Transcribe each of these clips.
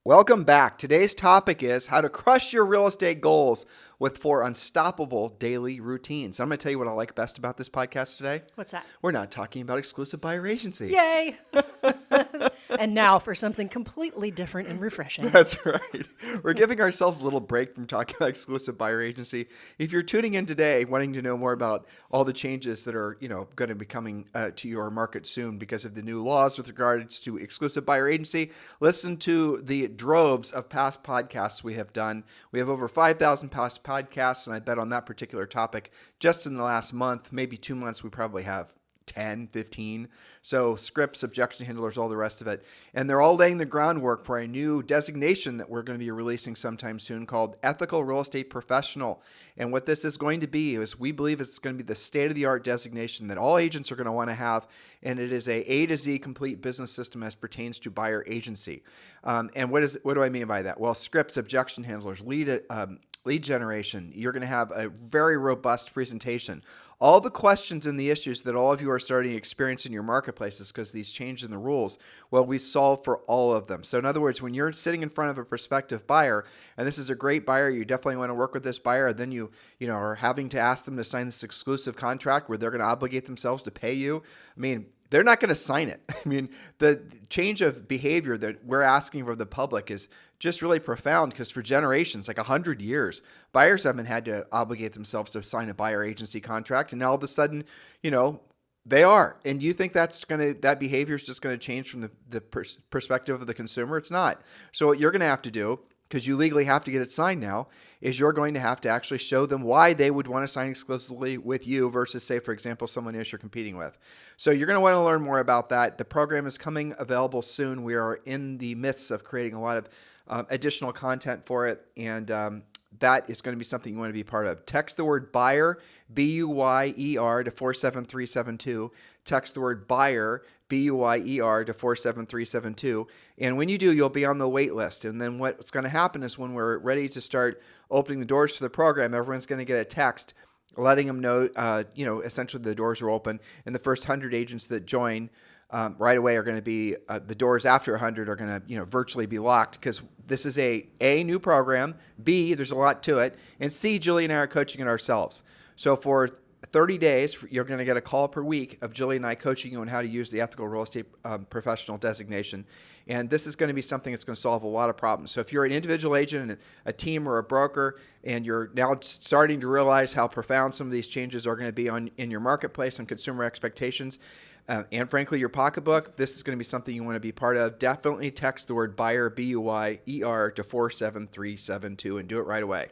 Welcome back. Today's topic is how to crush your real estate goals with 4 unstoppable daily routines. I'm going to tell you what I like best about this podcast today. What's that? We're not talking about exclusive buyer agency. Yay! And now for something completely different and refreshing. That's right. We're giving ourselves a little break from talking about exclusive buyer agency. If you're tuning in today wanting to know more about all the changes that are, going to be coming to your market soon because of the new laws with regards to exclusive buyer agency, listen to the droves of past podcasts we have done. We have over 5,000 past podcasts, and I bet on that particular topic, just in the last month, maybe 2 months, we probably have 10, 15. So scripts, objection handlers, all the rest of it. And they're all laying the groundwork for a new designation that we're going to be releasing sometime soon called Ethical Real Estate Professional. And what this is going to be is we believe it's going to be the state-of-the-art designation that all agents are going to want to have. And it is A to Z complete business system as pertains to buyer agency. And what do I mean by that? Well, scripts, objection handlers, lead generation. You're going to have a very robust presentation. All the questions and the issues that all of you are starting to experience in your marketplaces because these changes in the rules, well, we've solved for all of them. So in other words, when you're sitting in front of a prospective buyer, and this is a great buyer, you definitely want to work with this buyer, then you are having to ask them to sign this exclusive contract where they're going to obligate themselves to pay you. I mean, they're not going to sign it. I mean, the change of behavior that we're asking for the public is just really profound because for generations, like 100 years, buyers haven't had to obligate themselves to sign a buyer agency contract. And now all of a sudden, they are. And you think that behavior is just going to change from the perspective of the consumer? It's not. So what you're going to have to do, because you legally have to get it signed now, is you're going to have to actually show them why they would want to sign exclusively with you versus, say, for example, someone else you're competing with. So you're going to want to learn more about that. The program is coming available soon. We are in the midst of creating a lot of additional content for it, and that is going to be something you want to be part of. Text the word buyer, B-U-Y-E-R, to 47372. Text the word buyer, B-U-Y-E-R, to 47372. And when you do, you'll be on the wait list. And then what's going to happen is when we're ready to start opening the doors for the program, everyone's going to get a text letting them know, essentially the doors are open. And the first 100 agents that join right away are going to be, the doors after 100 are going to, virtually be locked because this is a new program, B, there's a lot to it, and C, Julie and I are coaching it ourselves. So for 30 days, you're going to get a call per week of Julie and I coaching you on how to use the ethical real estate professional designation. And this is going to be something that's going to solve a lot of problems. So if you're an individual agent and a team or a broker, and you're now starting to realize how profound some of these changes are going to be in your marketplace and consumer expectations, and frankly, your pocketbook, this is going to be something you want to be part of. Definitely text the word buyer, B-U-Y-E-R, to 47372 and do it right away.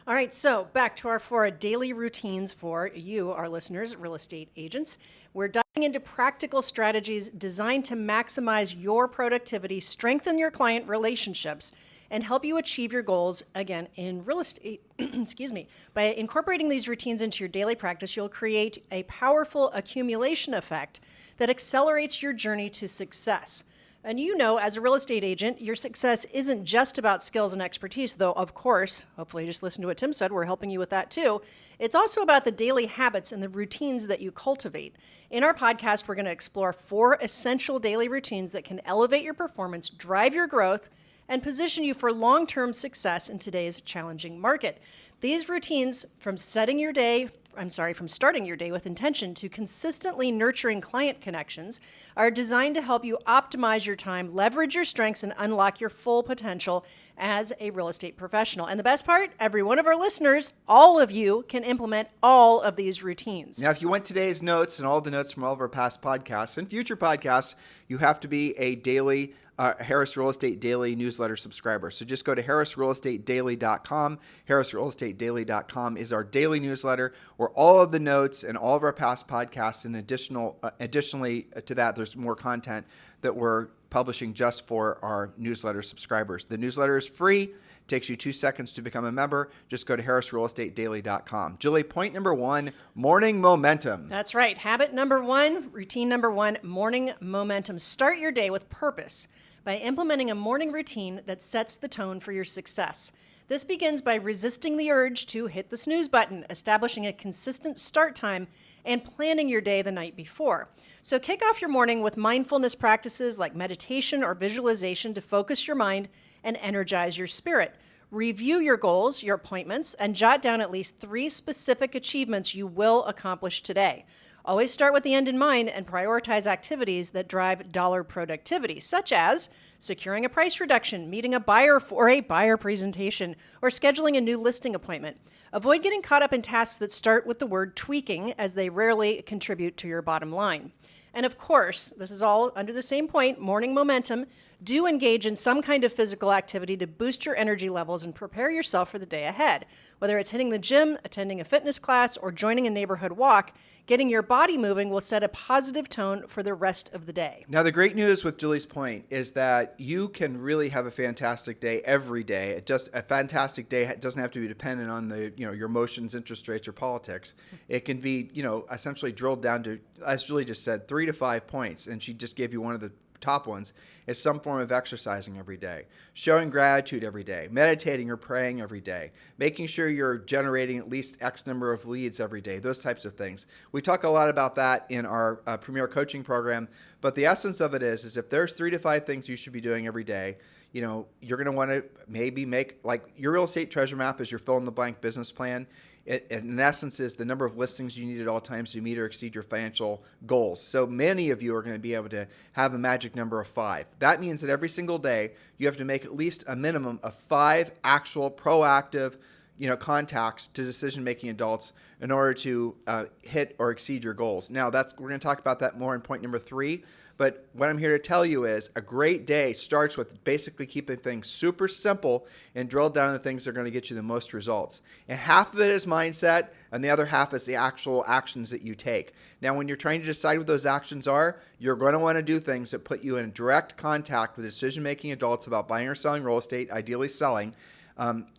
All right, so back to our 4 daily routines for you, our listeners, real estate agents. We're diving into practical strategies designed to maximize your productivity, strengthen your client relationships, and help you achieve your goals, again, in real estate. Excuse me. By incorporating these routines into your daily practice, you'll create a powerful accumulation effect that accelerates your journey to success. And as a real estate agent, your success isn't just about skills and expertise, though, of course, hopefully you just listened to what Tim said, we're helping you with that too. It's also about the daily habits and the routines that you cultivate. In our podcast, we're going to explore 4 essential daily routines that can elevate your performance, drive your growth, and position you for long-term success in today's challenging market. These routines, from starting your day with intention to consistently nurturing client connections, are designed to help you optimize your time, leverage your strengths, and unlock your full potential as a real estate professional. And the best part, every one of our listeners, all of you, can implement all of these routines. Now, if you want today's notes and all the notes from all of our past podcasts and future podcasts, you have to be a daily Harris Real Estate Daily newsletter subscriber. So just go to harrisrealestatedaily.com. harrisrealestatedaily.com is our daily newsletter where all of the notes and all of our past podcasts, and additionally to that, there's more content that we're publishing just for our newsletter subscribers. The newsletter is free. It takes you 2 seconds to become a member. Just go to harrisrealestatedaily.com. Julie, point number 1, morning momentum. That's right. Habit number 1, routine number 1, morning momentum. Start your day with purpose by implementing a morning routine that sets the tone for your success. This begins by resisting the urge to hit the snooze button, establishing a consistent start time, and planning your day the night before. So kick off your morning with mindfulness practices like meditation or visualization to focus your mind and energize your spirit. Review your goals, your appointments, and jot down at least 3 specific achievements you will accomplish today. Always start with the end in mind and prioritize activities that drive dollar productivity, such as securing a price reduction, meeting a buyer for a buyer presentation, or scheduling a new listing appointment. Avoid getting caught up in tasks that start with the word tweaking, as they rarely contribute to your bottom line. And of course, this is all under the same point, morning momentum. Do engage in some kind of physical activity to boost your energy levels and prepare yourself for the day ahead. Whether it's hitting the gym, attending a fitness class, or joining a neighborhood walk, getting your body moving will set a positive tone for the rest of the day. Now, the great news with Julie's point is that you can really have a fantastic day every day. A fantastic day doesn't have to be dependent on your emotions, interest rates, or politics. It can be, essentially drilled down to, as Julie just said, 3 to 5 points, and she just gave you one of the top ones, is some form of exercising every day, showing gratitude every day, meditating or praying every day, making sure you're generating at least X number of leads every day, those types of things. We talk a lot about that in our Premier Coaching Program, but the essence of it is if there's 3 to 5 things you should be doing every day, you're going to want to maybe make, like, your real estate treasure map is your fill-in-the-blank business plan. It, in essence, is the number of listings you need at all times to meet or exceed your financial goals. So many of you are going to be able to have a magic number of 5. That means that every single day you have to make at least a minimum of 5 actual proactive, contacts to decision-making adults in order to hit or exceed your goals. Now, we're going to talk about that more in point number 3. But what I'm here to tell you is a great day starts with basically keeping things super simple and drill down on the things that are going to get you the most results. And half of it is mindset, and the other half is the actual actions that you take. Now, when you're trying to decide what those actions are, you're going to want to do things that put you in direct contact with decision-making adults about buying or selling real estate, ideally selling.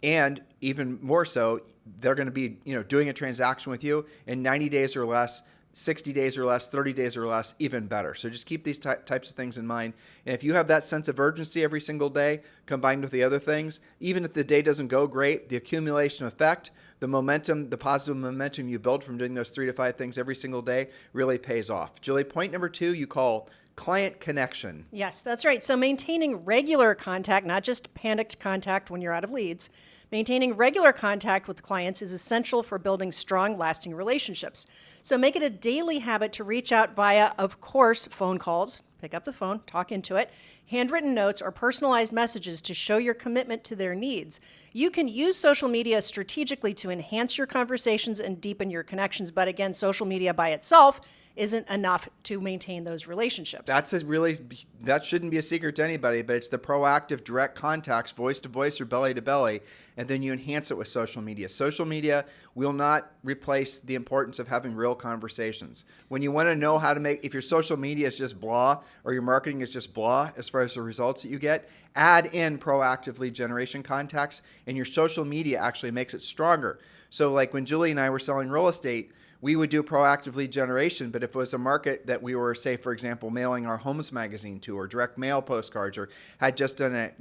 And even more so, they're going to be, doing a transaction with you in 90 days or less, 60 days or less, 30 days or less, even better. So just keep these types of things in mind. And if you have that sense of urgency every single day, combined with the other things, even if the day doesn't go great, the accumulation effect, the momentum, the positive momentum you build from doing those 3 to 5 things every single day really pays off. Julie, point number 2, you call client connection. Yes, that's right. So maintaining regular contact, not just panicked contact when you're out of leads, maintaining regular contact with clients is essential for building strong, lasting relationships. So make it a daily habit to reach out via, of course, phone calls, pick up the phone, talk into it, handwritten notes, or personalized messages to show your commitment to their needs. You can use social media strategically to enhance your conversations and deepen your connections. But again, social media by itself isn't enough to maintain those relationships. That shouldn't be a secret to anybody, but it's the proactive direct contacts, voice to voice or belly to belly, and then you enhance it with social media. Social media will not replace the importance of having real conversations. When you want to know how to if your social media is just blah or your marketing is just blah as far as the results that you get, add in proactive lead generation contacts, and your social media actually makes it stronger. So like when Julie and I were selling real estate, we would do proactive lead generation, but if it was a market that we were, say, for example, mailing our homes magazine to, or direct mail postcards, or had just done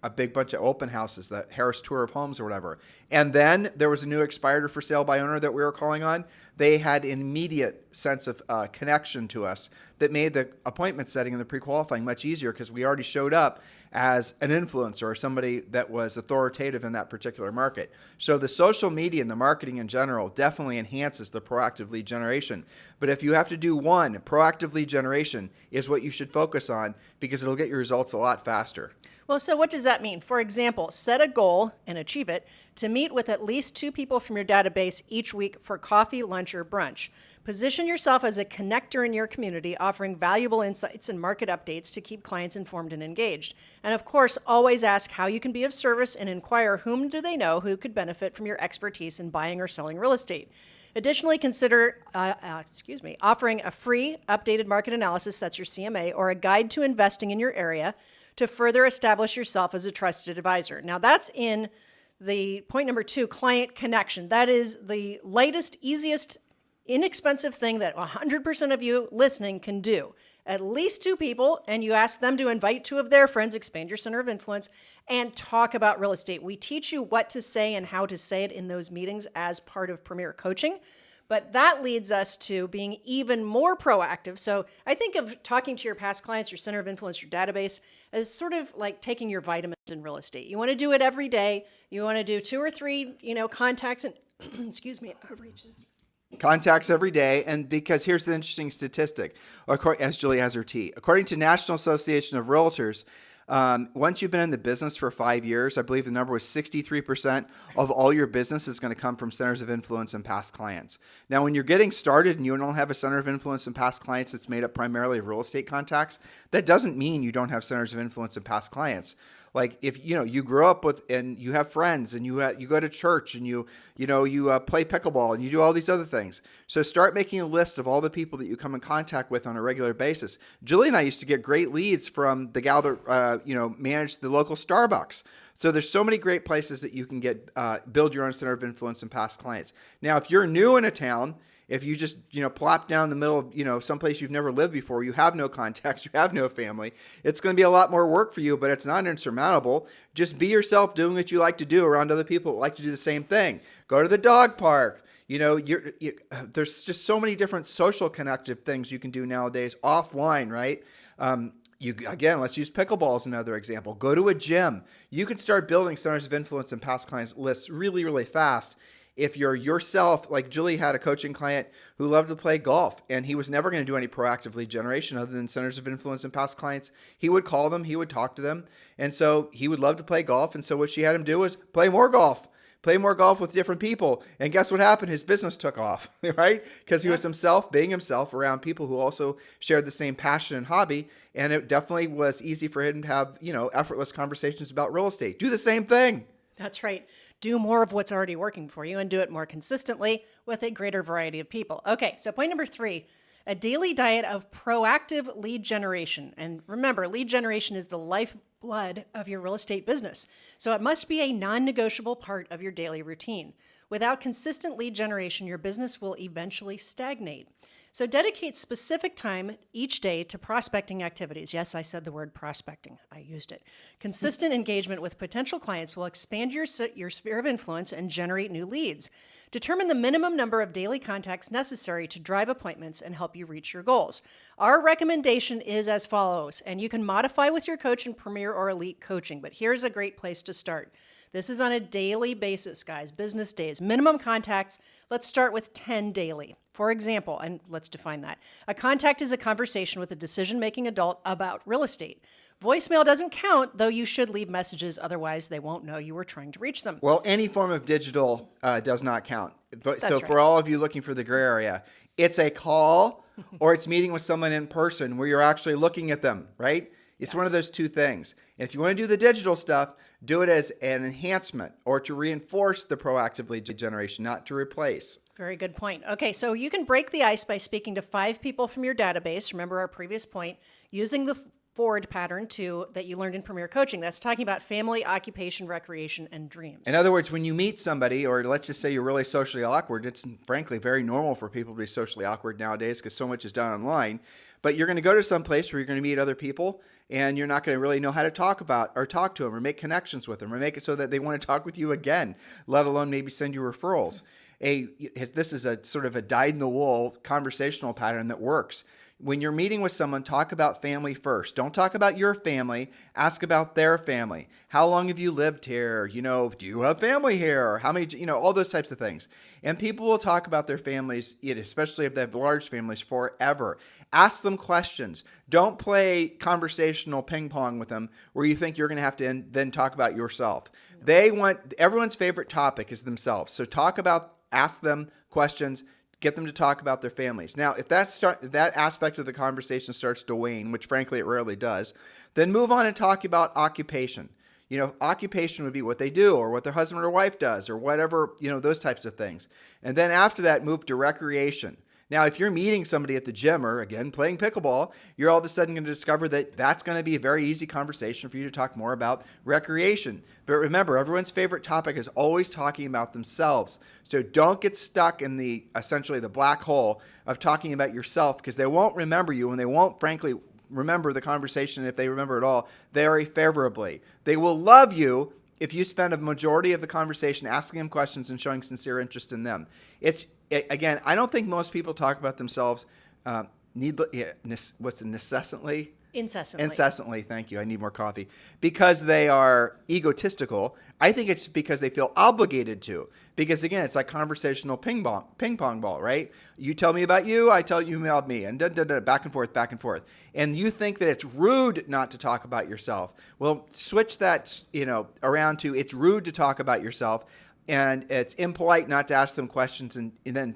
a big bunch of open houses, the Harris Tour of Homes or whatever, and then there was a new expired or for sale by owner that we were calling on, they had an immediate sense of connection to us that made the appointment setting and the pre-qualifying much easier because we already showed up as an influencer or somebody that was authoritative in that particular market. So the social media and the marketing in general definitely enhances the proactive lead generation. But if you have to do one, proactive lead generation is what you should focus on because it'll get your results a lot faster. Well, so what does that mean? For example, set a goal and achieve it to meet with at least 2 people from your database each week for coffee, lunch, or brunch. Position yourself as a connector in your community, offering valuable insights and market updates to keep clients informed and engaged. And of course, always ask how you can be of service and inquire whom do they know who could benefit from your expertise in buying or selling real estate. Additionally, consider offering a free updated market analysis, that's your CMA, or a guide to investing in your area to further establish yourself as a trusted advisor. Now that's in the point number 2, client connection. That is the lightest, easiest, inexpensive thing that 100% of you listening can do. At least 2 people, and you ask them to invite 2 of their friends, expand your center of influence, and talk about real estate. We teach you what to say and how to say it in those meetings as part of Premier Coaching. But that leads us to being even more proactive. So I think of talking to your past clients, your center of influence, your database, as sort of like taking your vitamins in real estate. You want to do it every day. You want to do 2 or 3, contacts and excuse me, outreaches. Contacts every day. And because here's the interesting statistic, as Julie has her tea. According to National Association of Realtors, once you've been in the business for 5 years, I believe the number was 63% of all your business is going to come from centers of influence and past clients. Now, when you're getting started and you don't have a center of influence and past clients that's made up primarily of real estate contacts, that doesn't mean you don't have centers of influence and past clients. Like if you grow up with and you have friends and you go to church and you play pickleball and you do all these other things. So start making a list of all the people that you come in contact with on a regular basis. Julie and I used to get great leads from the gal that managed the local Starbucks. So there's so many great places that you can get build your own center of influence and past clients. Now, if you're new in a town, if you just, plop down in the middle of, someplace you've never lived before, you have no contacts, you have no family, it's going to be a lot more work for you, but it's not insurmountable. Just be yourself doing what you like to do around other people that like to do the same thing. Go to the dog park. There's just so many different social connective things you can do nowadays offline, right? Let's use pickleball as another example. Go to a gym. You can start building centers of influence and past clients lists really, really fast. If you're yourself, like Julie had a coaching client who loved to play golf and he was never going to do any proactive lead generation other than centers of influence and past clients. He would call them, he would talk to them. And so he would love to play golf. And so what she had him do was play more golf with different people. And guess what happened? His business took off, right? Because he was himself, being himself around people who also shared the same passion and hobby. And it definitely was easy for him to have, effortless conversations about real estate. Do the same thing. That's right. Do more of what's already working for you and do it more consistently with a greater variety of people. Okay, so point number 3, a daily diet of proactive lead generation. And remember, lead generation is the lifeblood of your real estate business. So it must be a non-negotiable part of your daily routine. Without consistent lead generation, your business will eventually stagnate. So dedicate specific time each day to prospecting activities. Yes, I said the word prospecting. I used it. Consistent engagement with potential clients will expand your sphere of influence and generate new leads. Determine the minimum number of daily contacts necessary to drive appointments and help you reach your goals. Our recommendation is as follows, and you can modify with your coach in Premier or Elite Coaching, but here's a great place to start. This is on a daily basis, guys, business days. Minimum contacts, let's start with 10 daily. For example, and let's define that. A contact is a conversation with a decision-making adult about real estate. Voicemail doesn't count, though you should leave messages, otherwise they won't know you were trying to reach them. Well, any form of digital does not count. That's so right. For all of you looking for the gray area, it's a call or it's meeting with someone in person where you're actually looking at them, right? It's one of those two things. And if you want to do the digital stuff, do it as an enhancement or to reinforce the proactive lead generation, not to replace. Very good point. Okay, so you can break the ice by speaking to 5 people from your database. Remember our previous point, using the Ford pattern that you learned in Premier Coaching. That's talking about family, occupation, recreation, and dreams. In other words, when you meet somebody, or let's just say you're really socially awkward, it's frankly very normal for people to be socially awkward nowadays because so much is done online. But you're going to go to some place where you're going to meet other people and you're not going to really know how to talk to them or make connections with them or make it so that they want to talk with you again, let alone maybe send you referrals. This is a sort of a dyed-in-the-wool conversational pattern that works. When you're meeting with someone, talk about family first. Don't talk about your family. Ask about their family. How long have you lived here? Do you have family here? How many, all those types of things. And people will talk about their families, especially if they have large families, forever. Ask them questions. Don't play conversational ping pong with them where you think you're going to have to then talk about yourself. Everyone's favorite topic is themselves. So ask them questions. Get them to talk about their families. Now, if that aspect of the conversation starts to wane, which frankly it rarely does, then move on and talk about occupation. Occupation would be what they do or what their husband or wife does or whatever, those types of things. And then after that, move to recreation. Now, if you're meeting somebody at the gym or, again, playing pickleball, you're all of a sudden going to discover that that's going to be a very easy conversation for you to talk more about recreation. But remember, everyone's favorite topic is always talking about themselves. So don't get stuck in essentially the black hole of talking about yourself because they won't remember you and they won't, frankly, remember the conversation if they remember it all very favorably. They will love you if you spend a majority of the conversation asking them questions and showing sincere interest in them. Again, I don't think most people talk about themselves what's the necessantly? Incessantly. Incessantly, thank you. I need more coffee. Because they are egotistical. I think it's because they feel obligated to. Because again, it's like conversational ping pong ball, right? You tell me about you, I tell you about me, and back and forth, back and forth. And you think that it's rude not to talk about yourself. Well, switch that, around to it's rude to talk about yourself, and it's impolite not to ask them questions and then,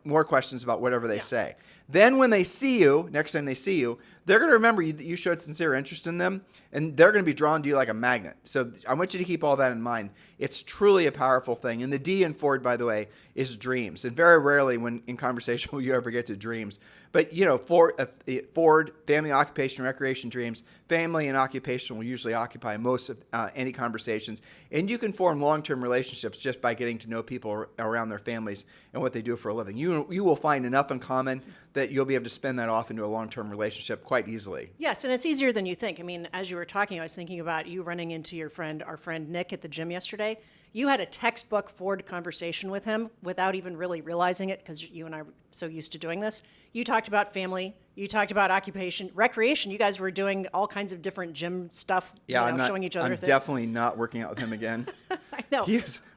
more questions about whatever they say. Then when they see you, next time they see you, they're going to remember you showed sincere interest in them, and they're going to be drawn to you like a magnet. So I want you to keep all that in mind. It's truly a powerful thing. And the D in Ford, by the way, is dreams. And very rarely when in conversation will you ever get to dreams. But, Ford, family, occupation, recreation dreams, family and occupation will usually occupy most of any conversations. And you can form long-term relationships just by getting to know people around their families and what they do for a living. You will find enough in common that you'll be able to spin that off into a long-term relationship quite easily. Yes, and it's easier than you think. I mean, as you were talking, I was thinking about you running into our friend Nick at the gym yesterday. You had a textbook Ford conversation with him without even really realizing it, because you and I were so used to doing this. You talked about family. You talked about occupation, recreation. You guys were doing all kinds of different gym stuff, showing each other I'm things. definitely not working out with him again. I know.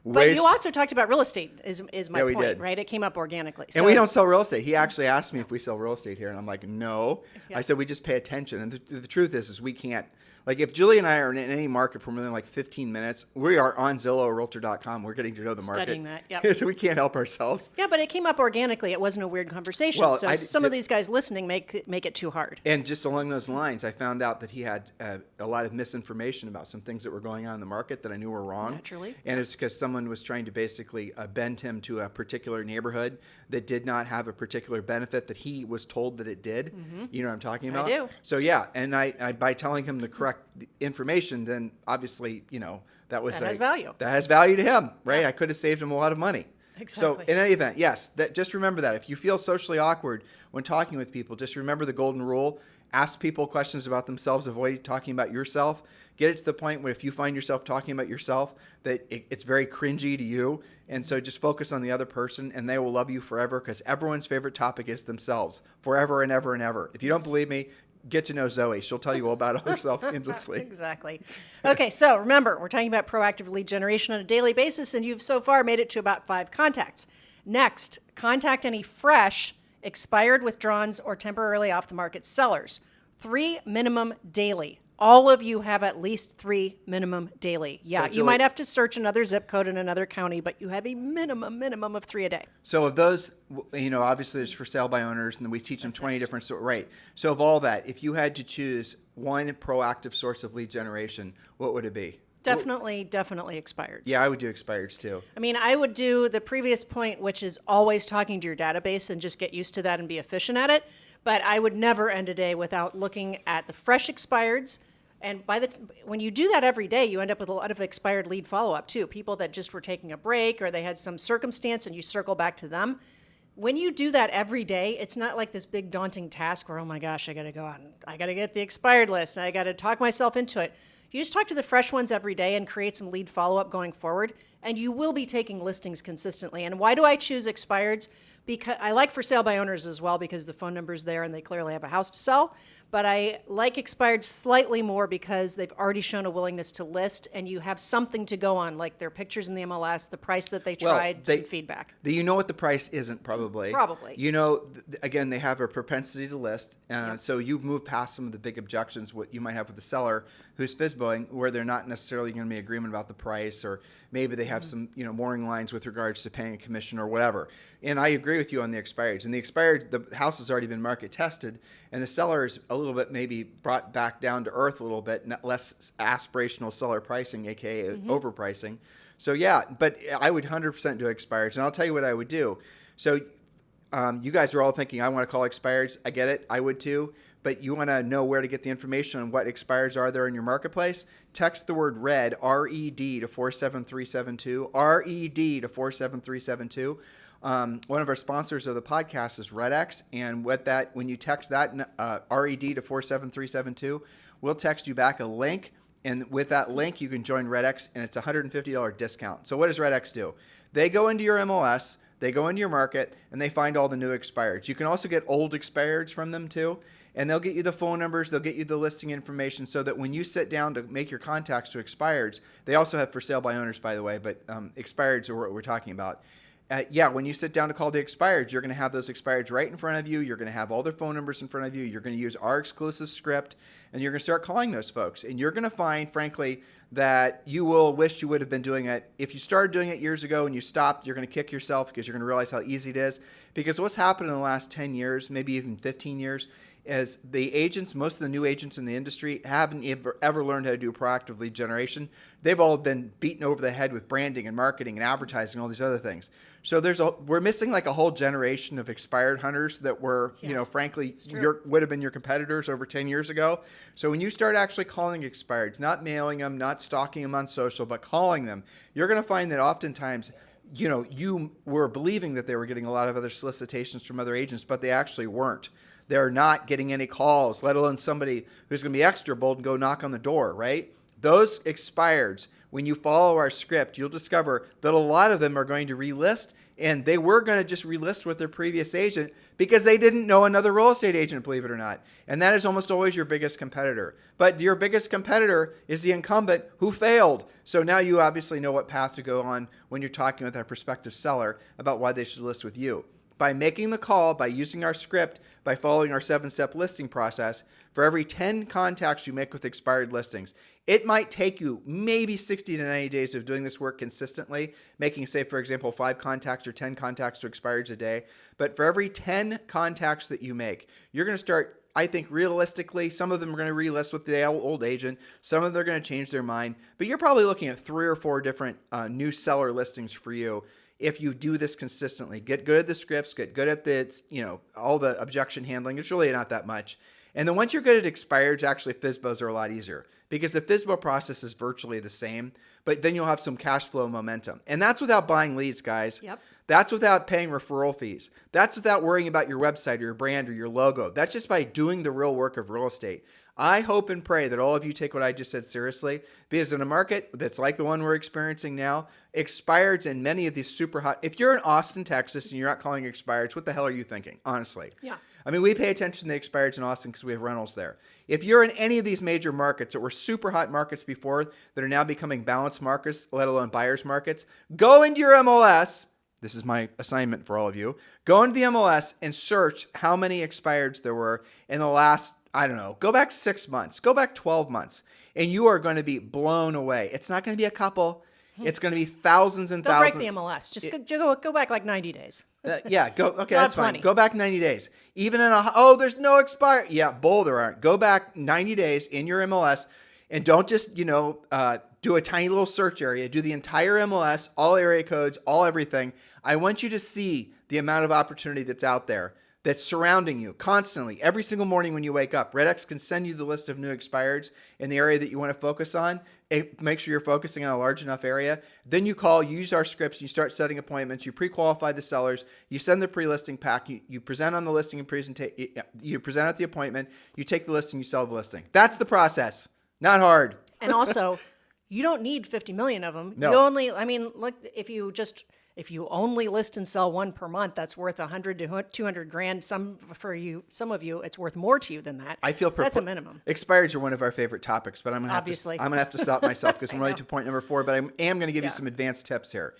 But you also talked about real estate is my we point, did. right? It came up organically. And we don't sell real estate. He actually asked me if we sell real estate here, and I'm like, no. Yeah. I said, we just pay attention. And the truth is we can't. Like, if Julie and I are in any market for more than 15 minutes, we are on Zillow or Realtor.com. We're getting to know the market. Studying that, yep. So we can't help ourselves. Yeah, but it came up organically. It wasn't a weird conversation. Well, so some of these guys listening make it too hard. And just along those lines, I found out that he had a lot of misinformation about some things that were going on in the market that I knew were wrong. Naturally. And it's because someone was trying to basically bend him to a particular neighborhood that did not have a particular benefit that he was told that it did. Mm-hmm. You know what I'm talking about? I do. So yeah, and I by telling him the correct information, then obviously, that has value. That has value to him, right? Yeah. I could have saved him a lot of money. Exactly. So in any event, yes, just remember that. If you feel socially awkward when talking with people, just remember the golden rule. Ask people questions about themselves. Avoid talking about yourself. Get it to the point where if you find yourself talking about yourself, that it's very cringy to you. And so just focus on the other person, and they will love you forever, because everyone's favorite topic is themselves, forever and ever and ever. If you don't believe me, get to know Zoe. She'll tell you all about herself endlessly. Exactly. Okay, so remember, we're talking about proactive lead generation on a daily basis, and you've so far made it to about 5 contacts. Next, contact any fresh, expired, withdrawns, or temporarily off the market sellers. 3 minimum daily. All of you have at least 3 minimum daily. Yeah, So, you might have to search another zip code in another county, but you have a minimum of 3 a day. So of those, obviously there's for sale by owners, and we teach them 20 different, right. So of all that, if you had to choose one proactive source of lead generation, what would it be? Definitely expireds. Yeah, I would do expireds too. I mean, I would do the previous point, which is always talking to your database and just get used to that and be efficient at it. But I would never end a day without looking at the fresh expireds. And when you do that every day, you end up with a lot of expired lead follow-up too. People that just were taking a break or they had some circumstance and you circle back to them. When you do that every day, it's not like this big daunting task where, oh my gosh, I got to go out and I got to get the expired list and I got to talk myself into it. You just talk to the fresh ones every day and create some lead follow-up going forward, and you will be taking listings consistently. And why do I choose expireds? Because I like for sale by owners as well, because the phone number's there and they clearly have a house to sell. But I like expired slightly more because they've already shown a willingness to list, and you have something to go on, like their pictures in the MLS, the price that they tried, some feedback. You know what the price isn't, probably. Probably. Again, they have a propensity to list. So you've moved past some of the big objections, what you might have with the seller who's FSBOing, where they're not necessarily going to be in agreement about the price, or maybe they have some mooring lines with regards to paying a commission or whatever. And I agree with you on the expireds. And the expired, the house has already been market tested, and the seller is a little bit maybe brought back down to earth a little bit, less aspirational seller pricing, aka overpricing. So yeah, but I would 100% do expireds, and I'll tell you what I would do. So you guys are all thinking, I want to call expireds. I get it. I would too. But you want to know where to get the information on what expireds are there in your marketplace? Text the word RED, R-E-D, to 47372, R-E-D to 47372. One of our sponsors of the podcast is RedX, and when you text that RED to 47372, we'll text you back a link And with that link, you can join RedX, and it's a $150 discount. So what does RedX do? They go into your MLS, they go into your market, and they find all the new expireds. You can also get old expireds from them too, and they'll get you the phone numbers, they'll get you the listing information, so that when you sit down to make your contacts to expireds, they also have for sale by owners, by the way, but expireds are what we're talking about. When you sit down to call the expireds, you're going to have those expireds right in front of you. You're going to have all their phone numbers in front of you. You're going to use our exclusive script, and you're going to start calling those folks. And you're going to find, frankly, that you will wish you would have been doing it. If you started doing it years ago and you stopped, you're going to kick yourself because you're going to realize how easy it is. Because what's happened in the last 10 years, maybe even 15 years, is the agents, most of the new agents in the industry haven't ever learned how to do proactive lead generation. They've all been beaten over the head with branding and marketing and advertising and all these other things. So we're missing like a whole generation of expired hunters that were, frankly, would have been your competitors over 10 years ago. So when you start actually calling expireds, not mailing them, not stalking them on social, but calling them, you're going to find that oftentimes, you were believing that they were getting a lot of other solicitations from other agents, but they actually weren't. They're not getting any calls, let alone somebody who's going to be extra bold and go knock on the door, right? Those expireds, when you follow our script, you'll discover that a lot of them are going to relist, and they were going to just relist with their previous agent because they didn't know another real estate agent, believe it or not. And that is almost always your biggest competitor. But your biggest competitor is the incumbent who failed. So now you obviously know what path to go on when you're talking with our prospective seller about why they should list with you. By making the call, by using our script, by following our 7-step listing process, for every 10 contacts you make with expired listings, it might take you maybe 60 to 90 days of doing this work consistently, making, say, for example, 5 contacts or 10 contacts to expireds a day. But for every 10 contacts that you make, you're going to start, I think, realistically, some of them are going to relist with the old agent. Some of them are going to change their mind. But you're probably looking at 3 or 4 different new seller listings for you. If you do this consistently, get good at the scripts, get good at the, all the objection handling. It's really not that much. And then once you're good at expireds, actually FSBOs are a lot easier because the FSBO process is virtually the same, but then you'll have some cash flow momentum. And that's without buying leads, guys. Yep. That's without paying referral fees. That's without worrying about your website or your brand or your logo. That's just by doing the real work of real estate. I hope and pray that all of you take what I just said seriously, because in a market that's like the one we're experiencing now, expireds and many of these super hot, if you're in Austin, Texas, and you're not calling expireds, what the hell are you thinking, honestly? Yeah. I mean, we pay attention to the expireds in Austin because we have rentals there. If you're in any of these major markets that were super hot markets before that are now becoming balanced markets, let alone buyers markets, go into your MLS. This is my assignment for all of you. Go into the MLS and search how many expireds there were in the last, go back 6 months, go back 12 months, and you are going to be blown away. It's not going to be a couple. It's going to be thousands and They'll thousands. break the MLS. Just go back like 90 days. Go. Okay, that's fine. Plenty. Go back 90 days. Even in there's no expire. Yeah, bull, there aren't. Go back 90 days in your MLS, and don't just do a tiny little search area. Do the entire MLS, all area codes, all everything. I want you to see the amount of opportunity that's out there, that's surrounding you constantly. Every single morning when you wake up, RedX can send you the list of new expireds in the area that you want to focus on. Make sure you're focusing on a large enough area. Then you call, you use our scripts, you start setting appointments, you pre-qualify the sellers, you send the pre-listing pack, you present on the listing and you present at the appointment, you take the listing, you sell the listing. That's the process. Not hard. And also, you don't need 50 million of them. No. You only, look, if you only list and sell one per month, that's worth 100 to 200 grand. Some of you, it's worth more to you than that. I feel that's a minimum. Expireds are one of our favorite topics, but I'm gonna have to stop myself because I'm ready to point number 4. But I am going to give you some advanced tips here.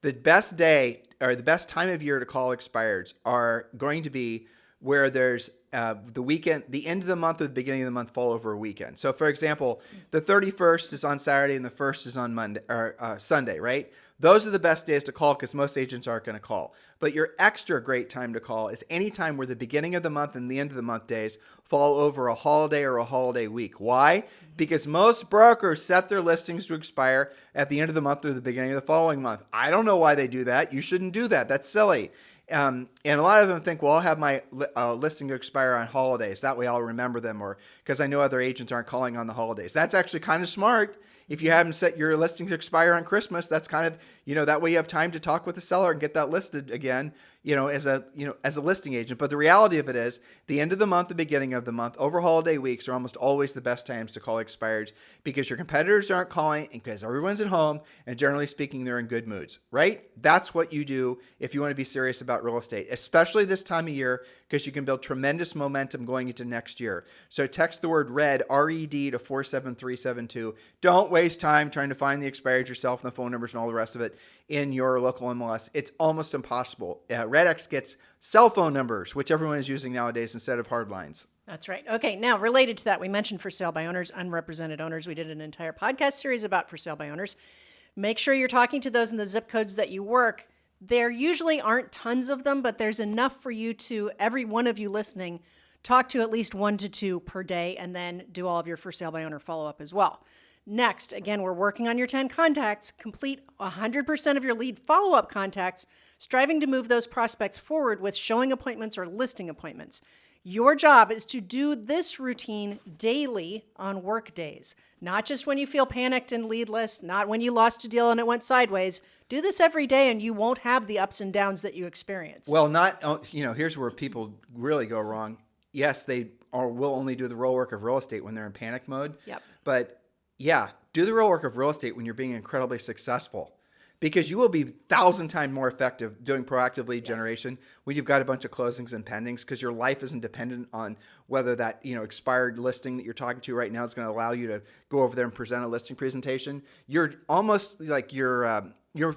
The best day or the best time of year to call expireds are going to be where there's the weekend, the end of the month or the beginning of the month fall over a weekend. So, for example, the 31st is on Saturday and the 1st is on Monday or Sunday, right? Those are the best days to call because most agents aren't going to call. But your extra great time to call is any time where the beginning of the month and the end of the month days fall over a holiday or a holiday week. Why? Because most brokers set their listings to expire at the end of the month or the beginning of the following month. I don't know why they do that. You shouldn't do that. That's silly. And a lot of them think, well, I'll have my listing to expire on holidays. That way I'll remember them, or because I know other agents aren't calling on the holidays. That's actually kind of smart. If you haven't set your listings expire on Christmas, that's kind of, that way you have time to talk with the seller and get that listed again, as a listing agent. But the reality of it is the end of the month, the beginning of the month, over holiday weeks are almost always the best times to call expireds because your competitors aren't calling and because everyone's at home and generally speaking, they're in good moods, right? That's what you do if you want to be serious about real estate, especially this time of year, because you can build tremendous momentum going into next year. So text the word RED, R-E-D, to 47372. Don't waste time trying to find the expireds yourself and the phone numbers and all the rest of it in your local MLS. It's almost impossible. RedX gets cell phone numbers, which everyone is using nowadays instead of hard lines. That's right. Okay, now related to that, we mentioned for sale by owners, unrepresented owners. We did an entire podcast series about for sale by owners. Make sure you're talking to those in the zip codes that you work. There usually aren't tons of them, but there's enough for you to, every one of you listening, talk to at least 1 to 2 per day, and then do all of your for sale by owner follow-up as well. Next, again, we're working on your 10 contacts. Complete 100% of your lead follow-up contacts, striving to move those prospects forward with showing appointments or listing appointments. Your job is to do this routine daily on work days, not just when you feel panicked and leadless, not when you lost a deal and it went sideways. Do this every day and you won't have the ups and downs that you experience. Well, here's where people really go wrong. Yes, they will only do the real work of real estate when they're in panic mode. Yep. But yeah, do the real work of real estate when you're being incredibly successful, because you will be 1,000 times more effective doing proactive lead generation when you've got a bunch of closings and pendings, because your life isn't dependent on whether that expired listing that you're talking to right now is going to allow you to go over there and present a listing presentation. You're almost like you're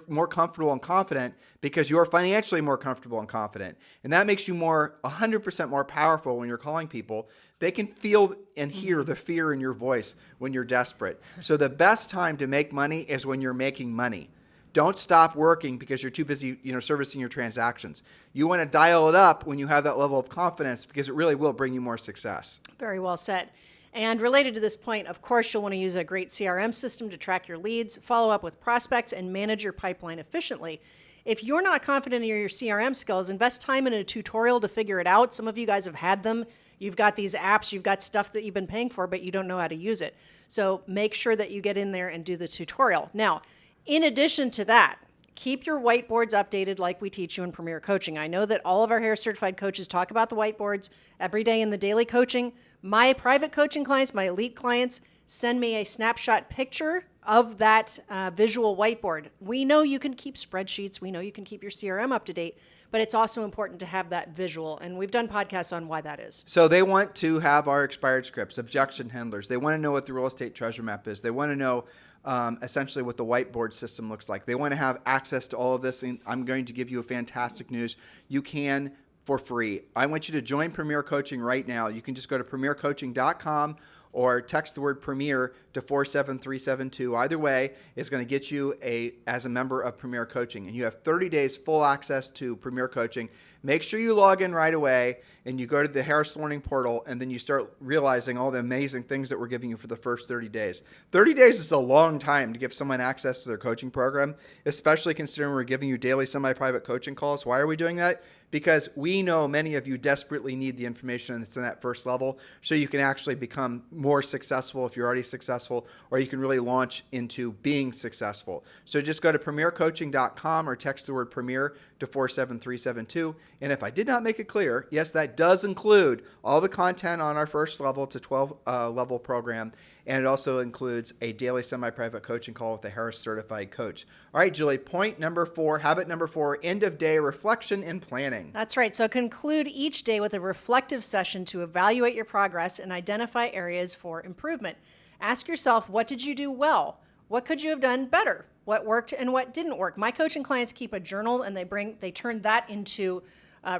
more comfortable and confident because you're financially more comfortable and confident. And that makes you 100% more powerful when you're calling people. They can feel and hear the fear in your voice when you're desperate. So the best time to make money is when you're making money. Don't stop working because you're too busy, servicing your transactions. You want to dial it up when you have that level of confidence, because it really will bring you more success. Very well said. And related to this point, of course, you'll want to use a great CRM system to track your leads, follow up with prospects, and manage your pipeline efficiently. If you're not confident in your CRM skills, invest time in a tutorial to figure it out. Some of you guys have had them. You've got these apps, you've got stuff that you've been paying for, but you don't know how to use it. So make sure that you get in there and do the tutorial. Now, in addition to that, keep your whiteboards updated like we teach you in Premier Coaching. I know that all of our Harris Certified coaches talk about the whiteboards every day in the daily coaching. My private coaching clients, my elite clients, send me a snapshot picture of that visual whiteboard. We know you can keep spreadsheets. We know you can keep your CRM up to date, but it's also important to have that visual. And we've done podcasts on why that is. So they want to have our expired scripts, objection handlers. They want to know what the real estate treasure map is. They want to know essentially what the whiteboard system looks like. They want to have access to all of this. And I'm going to give you a fantastic news. You can for free. I want you to join Premier Coaching right now. You can just go to premiercoaching.com or text the word Premier to 47372. Either way, it's going to get you as a member of Premier Coaching. And you have 30 days full access to Premier Coaching. Make sure you log in right away and you go to the Harris Learning Portal, and then you start realizing all the amazing things that we're giving you for the first 30 days. 30 days is a long time to give someone access to their coaching program, especially considering we're giving you daily semi-private coaching calls. Why are we doing that? Because we know many of you desperately need the information that's in that first level so you can actually become more successful if you're already successful, or you can really launch into being successful. So just go to premiercoaching.com or text the word Premier to 47372. And if I did not make it clear, yes, that does include all the content on our first level to 12 level program. And it also includes a daily semi-private coaching call with a Harris certified coach. All right, Julie, point number 4, habit number 4, end of day reflection and planning. That's right. So conclude each day with a reflective session to evaluate your progress and identify areas for improvement. Ask yourself, what did you do well? What could you have done better? What worked and what didn't work? My coaching clients keep a journal, and they turn that into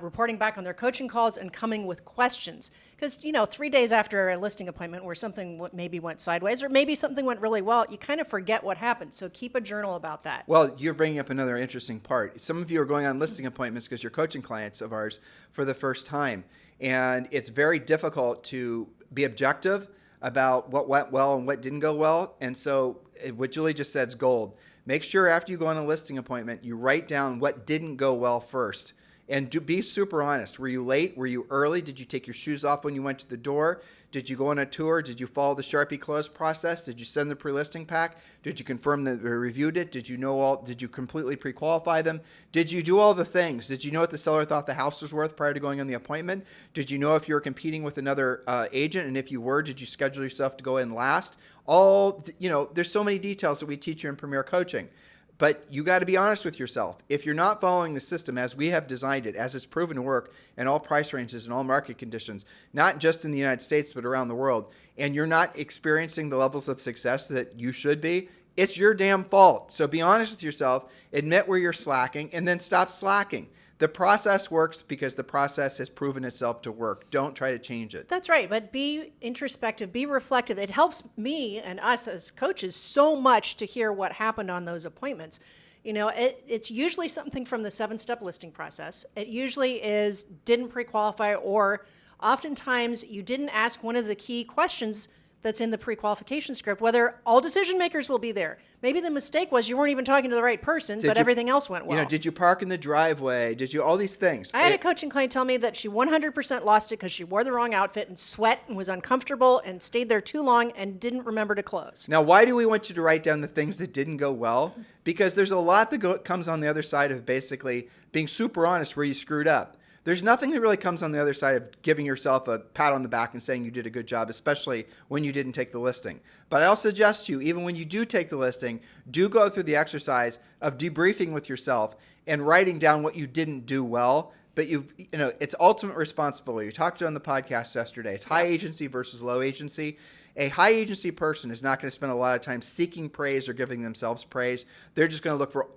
reporting back on their coaching calls and coming with questions. Because, 3 days after a listing appointment where something maybe went sideways or maybe something went really well, you kind of forget what happened. So keep a journal about that. Well, you're bringing up another interesting part. Some of you are going on listing appointments because you're coaching clients of ours for the first time. And it's very difficult to be objective about what went well and what didn't go well. And so what Julie just said is gold. Make sure after you go on a listing appointment, you write down what didn't go well first. And be super honest. Were you late? Were you early? Did you take your shoes off when you went to the door? Did you go on a tour? Did you follow the Sharpie close process? Did you send the pre-listing pack? Did you confirm that they reviewed it? Did you completely pre-qualify them? Did you do all the things? Did you know what the seller thought the house was worth prior to going on the appointment? Did you know if you were competing with another agent? And if you were, did you schedule yourself to go in last? There's so many details that we teach you in Premier Coaching. But you got to be honest with yourself. If you're not following the system as we have designed it, as it's proven to work in all price ranges and all market conditions, not just in the United States, but around the world, and you're not experiencing the levels of success that you should be, it's your damn fault. So be honest with yourself, admit where you're slacking, and then stop slacking. The process works because the process has proven itself to work. Don't try to change it. That's right. But be introspective, be reflective. It helps me and us as coaches so much to hear what happened on those appointments. It's usually something from the 7-step listing process. It usually is didn't pre-qualify, or oftentimes you didn't ask one of the key questions that's in the pre-qualification script, whether all decision makers will be there. Maybe the mistake was you weren't even talking to the right person, but everything else went well. Did you park in the driveway? Did you all these things? I had a coaching client tell me that she 100% lost it because she wore the wrong outfit and sweat and was uncomfortable and stayed there too long and didn't remember to close. Now, why do we want you to write down the things that didn't go well? Because there's a lot that comes on the other side of basically being super honest where you screwed up. There's nothing that really comes on the other side of giving yourself a pat on the back and saying you did a good job, especially when you didn't take the listing. But I'll suggest to you, even when you do take the listing, do go through the exercise of debriefing with yourself and writing down what you didn't do well. But it's ultimate responsibility. You talked on the podcast yesterday. It's high agency versus low agency. A high agency person is not going to spend a lot of time seeking praise or giving themselves praise. They're just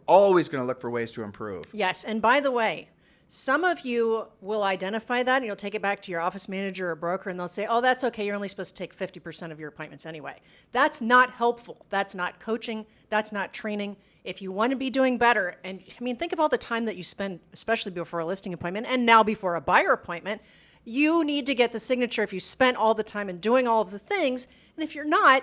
always going to look for ways to improve. Yes, and by the way, some of you will identify that and you'll take it back to your office manager or broker and they'll say, oh, that's okay. You're only supposed to take 50% of your appointments anyway. That's not helpful. That's not coaching. That's not training. If you want to be doing better, and think of all the time that you spend, especially before a listing appointment and now before a buyer appointment, you need to get the signature if you spent all the time in doing all of the things. And if you're not,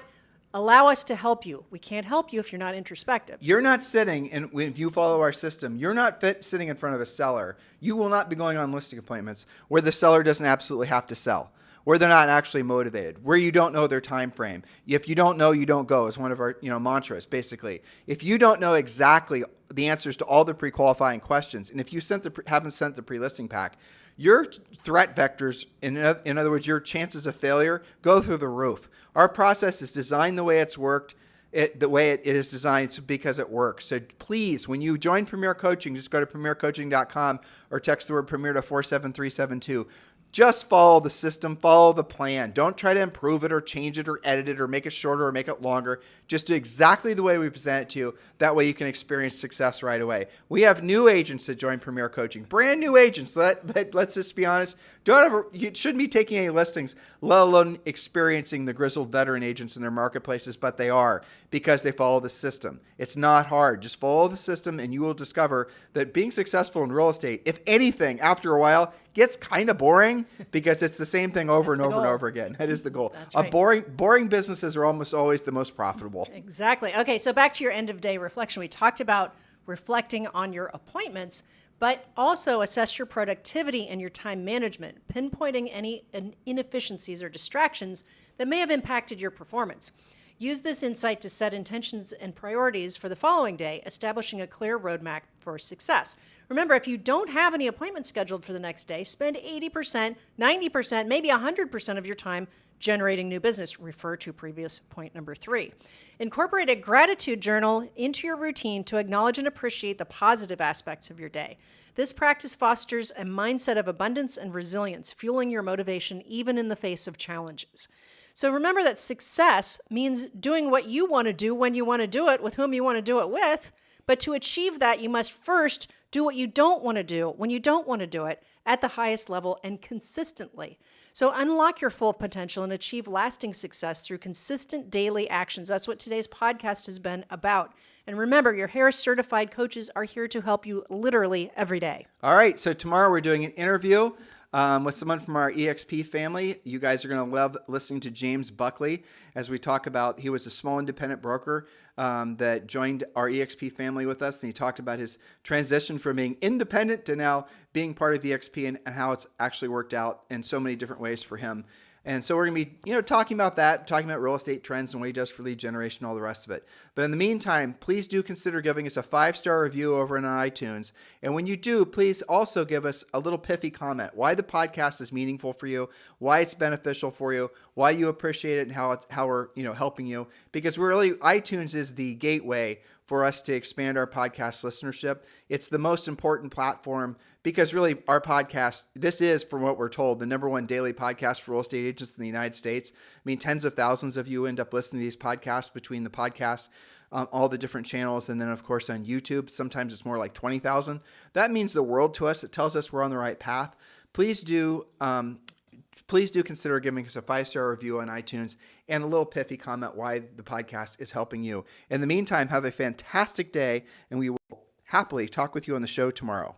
allow us to help you. We can't help you if you're not introspective. You're not sitting, and if you follow our system, you're not sitting in front of a seller. You will not be going on listing appointments where the seller doesn't absolutely have to sell, where they're not actually motivated, where you don't know their time frame. If you don't know, you don't go is one of our mantras, basically. If you don't know exactly the answers to all the pre-qualifying questions, and if you haven't sent the pre-listing pack, your threat vectors, in other words, your chances of failure, go through the roof. Our process is designed the way it's worked, the way it is designed because it works. So please, when you join Premier Coaching, just go to premiercoaching.com or text the word Premier to 47372. Just follow the system, follow the plan. Don't try to improve it or change it or edit it or make it shorter or make it longer. Just do exactly the way we present it to you. That way you can experience success right away. We have new agents that join Premier Coaching, brand new agents. Let's just be honest. You shouldn't be taking any listings, let alone experiencing the grizzled veteran agents in their marketplaces, but they are because they follow the system. It's not hard. Just follow the system and you will discover that being successful in real estate, if anything, after a while, gets kind of boring because it's the same thing over and over and over again. That is the goal. That's right. Boring businesses are almost always the most profitable. Exactly. Okay, so back to your end of day reflection. We talked about reflecting on your appointments, but also assess your productivity and your time management, pinpointing any inefficiencies or distractions that may have impacted your performance. Use this insight to set intentions and priorities for the following day, establishing a clear roadmap for success. Remember, if you don't have any appointments scheduled for the next day, spend 80%, 90%, maybe 100% of your time generating new business. Refer to previous point number 3. Incorporate a gratitude journal into your routine to acknowledge and appreciate the positive aspects of your day. This practice fosters a mindset of abundance and resilience, fueling your motivation even in the face of challenges. So remember that success means doing what you want to do when you want to do it with whom you want to do it with. But to achieve that, you must first do what you don't want to do when you don't want to do it at the highest level and consistently. So unlock your full potential and achieve lasting success through consistent daily actions. That's what today's podcast has been about. And remember, your Harris certified coaches are here to help you literally every day. All right. So tomorrow we're doing an interview with someone from our EXP family. You guys are going to love listening to James Buckley as we talk about, he was a small independent broker that joined our EXP family with us. And he talked about his transition from being independent to now being part of EXP and how it's actually worked out in so many different ways for him. And so we're going to be, talking about that, talking about real estate trends and what he does for lead generation, all the rest of it. But in the meantime, please do consider giving us a 5-star review over on iTunes. And when you do, please also give us a little pithy comment, why the podcast is meaningful for you, why it's beneficial for you, why you appreciate it, and how we're, helping you. Because really, iTunes is the gateway for us to expand our podcast listenership. It's the most important platform because really our podcast, this is, from what we're told, the #1 daily podcast for real estate agents in the United States. I mean, tens of thousands of you end up listening to these podcasts between the podcasts, all the different channels, and then of course on YouTube. Sometimes it's more like 20,000. That means the world to us. It tells us we're on the right path. Please do consider giving us a 5-star review on iTunes and a little pithy comment why the podcast is helping you. In the meantime, have a fantastic day, and we will happily talk with you on the show tomorrow.